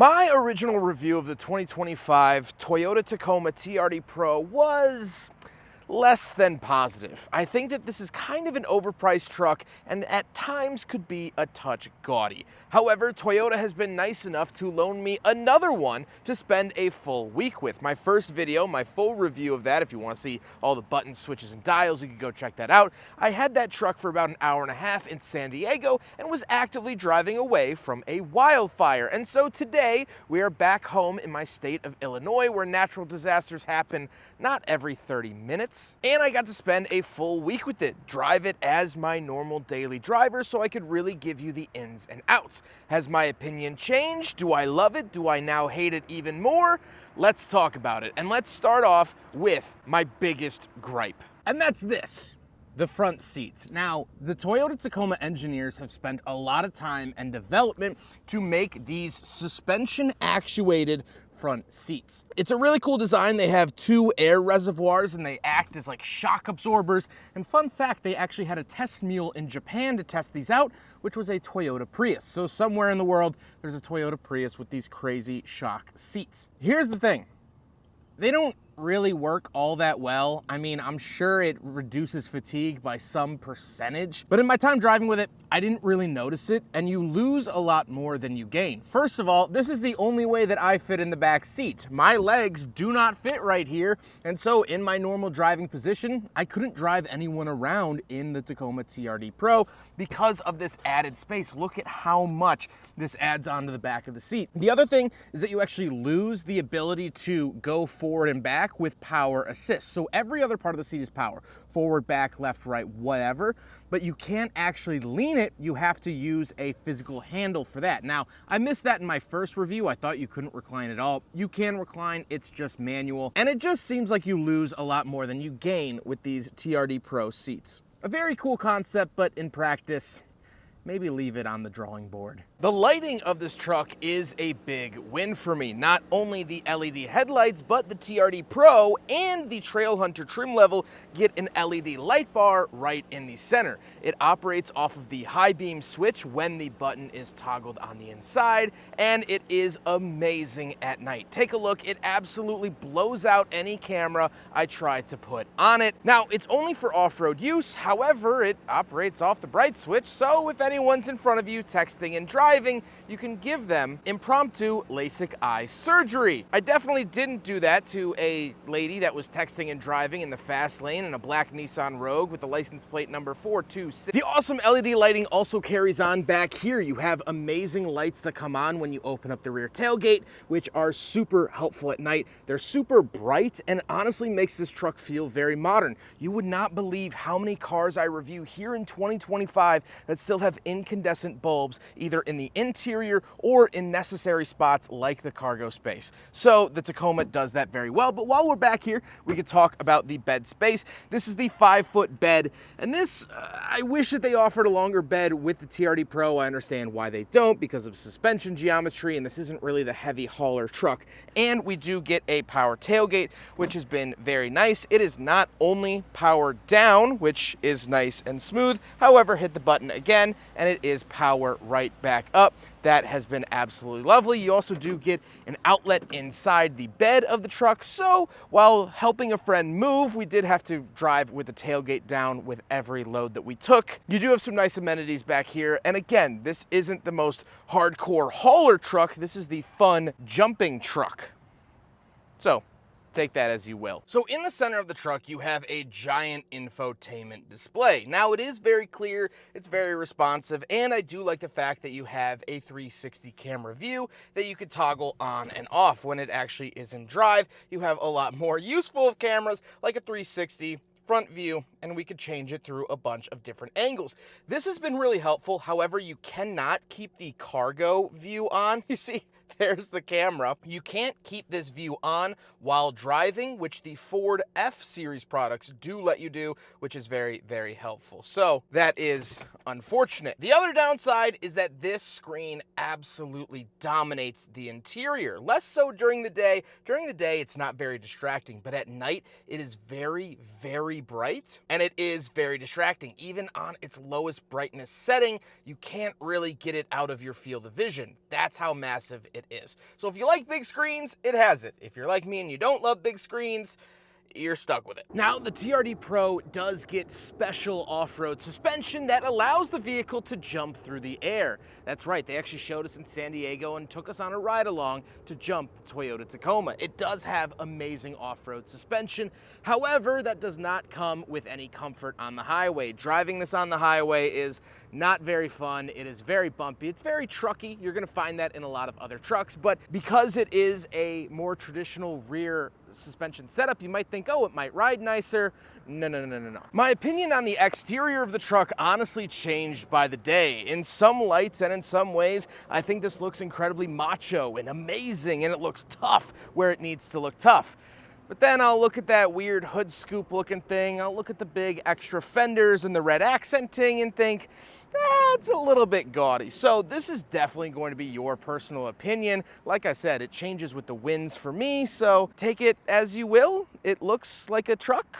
My original review of the 2025 Toyota Tacoma TRD Pro was less than positive. I think that this is kind of an overpriced truck and at times could be a touch gaudy. However, Toyota has been nice enough to loan me another one to spend a full week with. My first video, my full review of that, if you want to see all the buttons, switches, and dials, you can go check that out. I had that truck for about an hour and a half in San Diego and was actively driving away from a wildfire. And so today we are back home in my state of Illinois, where natural disasters happen not every 30 minutes. And I got to spend a full week with it, drive it as my normal daily driver so I could really give you the ins and outs. Has my opinion changed? Do I love it? Do I now hate it even more? Let's talk about it. And let's start off with my biggest gripe. And that's this. The front seats. Now, the Toyota Tacoma engineers have spent a lot of time and development to make these suspension-actuated front seats. It's a really cool design. They have two air reservoirs and they act as like shock absorbers. And fun fact, they actually had a test mule in Japan to test these out, which was a Toyota Prius. So somewhere in the world, there's a Toyota Prius with these crazy shock seats. Here's the thing. They don't really work all that well. I mean, I'm sure it reduces fatigue by some percentage, but in my time driving with it, I didn't really notice it, and you lose a lot more than you gain. First of all, this is the only way that I fit in the back seat. My legs do not fit right here, and so in my normal driving position, I couldn't drive anyone around in the Tacoma TRD Pro because of this added space. Look at how much this adds onto the back of the seat. The other thing is that you actually lose the ability to go forward and back with power assist. So every other part of the seat is power. Forward, back, left, right, whatever. But you can't actually lean it. You have to use a physical handle for that. Now, I missed that in my first review. I thought you couldn't recline at all. You can recline, it's just manual. And it just seems like you lose a lot more than you gain with these TRD Pro seats. A very cool concept, but in practice, maybe leave it on the drawing board. The lighting of this truck is a big win for me. Not only the LED headlights, but the TRD Pro and the Trail Hunter trim level get an LED light bar right in the center. It operates off of the high beam switch when the button is toggled on the inside, and it is amazing at night. Take a look, it absolutely blows out any camera I try to put on it. Now, it's only for off-road use, however, it operates off the bright switch, so if anyone's in front of you texting and driving, you can give them impromptu LASIK eye surgery. I definitely didn't do that to a lady that was texting and driving in the fast lane in a black Nissan Rogue with the license plate number 426. The awesome LED lighting also carries on back here. You have amazing lights that come on when you open up the rear tailgate, which are super helpful at night. They're super bright and honestly makes this truck feel very modern. You would not believe how many cars I review here in 2025 that still have incandescent bulbs, either in the interior or in necessary spots like the cargo space. So the Tacoma does that very well. But while we're back here, we could talk about the bed space. This is the 5-foot bed, and this, I wish that they offered a longer bed with the TRD Pro. I understand why they don't, because of suspension geometry, and this isn't really the heavy hauler truck. And we do get a power tailgate, which has been very nice. It is not only power down, which is nice and smooth, however, hit the button again, and it is power right back up. That has been absolutely lovely. You also do get an outlet inside the bed of the truck. So while helping a friend move, we did have to drive with the tailgate down with every load that we took. You do have some nice amenities back here. And again, this isn't the most hardcore hauler truck. This is the fun jumping truck. So take that as you will. So in the center of the truck, you have a giant infotainment display. Now it is very clear, it's very responsive, and I do like the fact that you have a 360 camera view that you could toggle on and off. When it actually is in drive, you have a lot more useful of cameras like a 360, front view, and we could change it through a bunch of different angles. This has been really helpful. However, you cannot keep the cargo view on. You see, there's the camera. You can't keep this view on while driving, which the Ford F-Series products do let you do, which is very, very helpful. So that is unfortunate. The other downside is that this screen absolutely dominates the interior. Less so during the day. During the day, it's not very distracting, but at night, it is very, very bright, and it is very distracting. Even on its lowest brightness setting, you can't really get it out of your field of vision. That's how massive it it is. So if you like big screens, it has it. If you're like me and you don't love big screens, you're stuck with it. Now, the TRD Pro does get special off-road suspension that allows the vehicle to jump through the air. That's right, they actually showed us in San Diego and took us on a ride along to jump the Toyota Tacoma. It does have amazing off-road suspension. However, that does not come with any comfort on the highway. Driving this on the highway is not very fun. It is very bumpy. It's very trucky. You're gonna find that in a lot of other trucks, but because it is a more traditional rear suspension setup, you might think, oh, it might ride nicer. No. My opinion on the exterior of the truck honestly changed by the day. In some lights and in some ways, I think this looks incredibly macho and amazing, and it looks tough where it needs to look tough. But then I'll look at that weird hood scoop looking thing, I'll look at the big extra fenders and the red accenting and think, it's a little bit gaudy. So this is definitely going to be your personal opinion. Like I said, it changes with the winds for me, so take it as you will. It looks like a truck.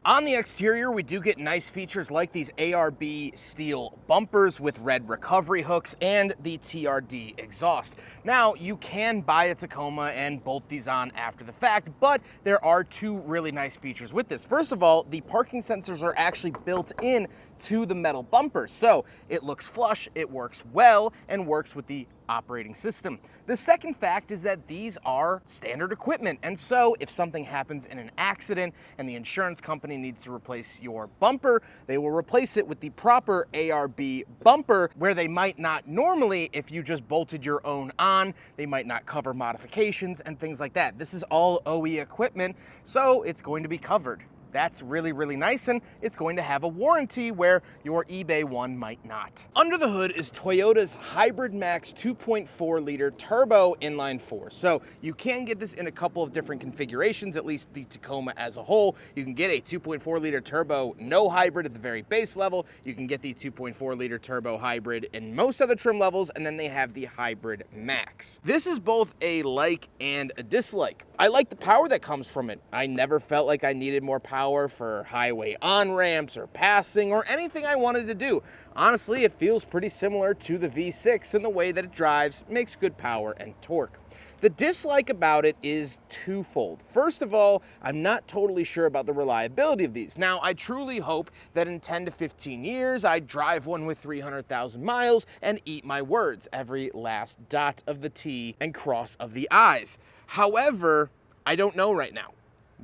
On the exterior, we do get nice features like these ARB steel bumpers with red recovery hooks and the TRD exhaust. Now, you can buy a Tacoma and bolt these on after the fact, but there are two really nice features with this. First of all, the parking sensors are actually built in to the metal bumpers, so it looks flush, it works well, and works with the operating system. The second fact is that these are standard equipment, and so if something happens in an accident and the insurance company needs to replace your bumper, they will replace it with the proper ARB bumper, where they might not normally, if you just bolted your own on, they might not cover modifications and things like that. This is all OE equipment, so it's going to be covered. That's really, really nice, and it's going to have a warranty where your eBay one might not. Under the hood is Toyota's Hybrid Max 2.4 liter turbo inline four. So you can get this in a couple of different configurations, at least the Tacoma as a whole. You can get a 2.4 liter turbo no hybrid at the very base level. You can get the 2.4 liter turbo hybrid in most other trim levels, and then they have the Hybrid Max. This is both a like and a dislike. I like the power that comes from it. I never felt like I needed more power for highway on-ramps or passing or anything I wanted to do. Honestly, it feels pretty similar to the V6 in the way that it drives, makes good power and torque. The dislike about it is twofold. First of all, I'm not totally sure about the reliability of these. Now, I truly hope that in 10 to 15 years, I drive one with 300,000 miles and eat my words, every last dot of the T and cross of the I's. However, I don't know right now.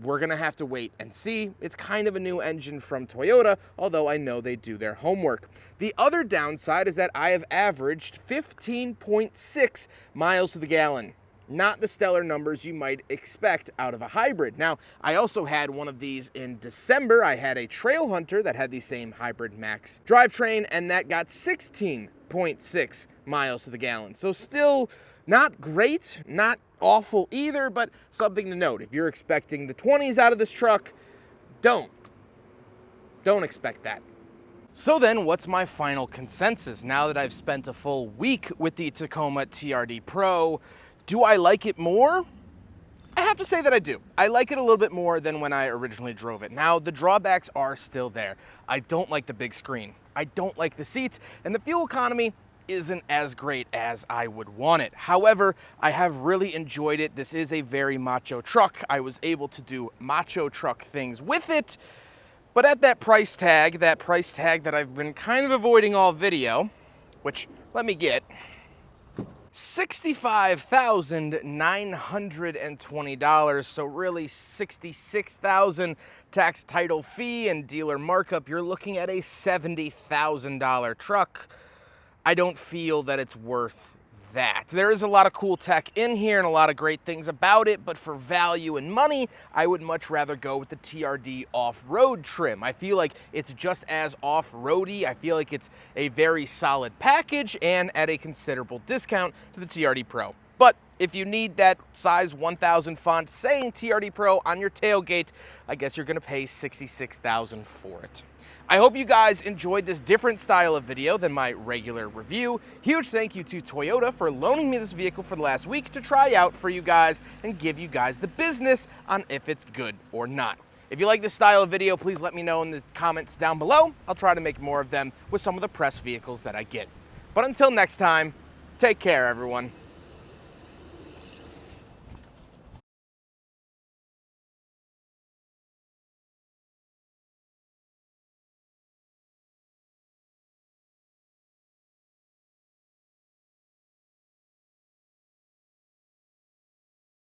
We're gonna have to wait and see. It's kind of a new engine from Toyota, although I know they do their homework. The other downside is that I have averaged 15.6 miles to the gallon. Not the stellar numbers you might expect out of a hybrid. Now, I also had one of these in December. I had a Trail Hunter that had the same Hybrid Max drivetrain, and that got 16.6 miles to the gallon. So still not great, not awful either, but something to note. If you're expecting the 20s out of this truck, don't expect that. So then, what's my final consensus? Now that I've spent a full week with the Tacoma TRD Pro, do I like it more? I have to say that I do. I like it a little bit more than when I originally drove it. Now, the drawbacks are still there. I don't like the big screen. I don't like the seats, and the fuel economy isn't as great as I would want it. However, I have really enjoyed it. This is a very macho truck. I was able to do macho truck things with it, but at that price tag that I've been kind of avoiding all video, which, let me get, $65,920, so really $66,000 tax, title, fee, and dealer markup. You're looking at a $70,000 truck. I don't feel that it's worth that. There is a lot of cool tech in here and a lot of great things about it, but for value and money, I would much rather go with the TRD off-road trim. I feel like it's just as off-roady. I feel like it's a very solid package and at a considerable discount to the TRD Pro. But if you need that size 1000 font saying TRD Pro on your tailgate, I guess you're gonna pay $66,000 for it. I hope you guys enjoyed this different style of video than my regular review. Huge thank you to Toyota for loaning me this vehicle for the last week to try out for you guys and give you guys the business on if it's good or not. If you like this style of video, please let me know in the comments down below. I'll try to make more of them with some of the press vehicles that I get. But until next time, Take care, everyone.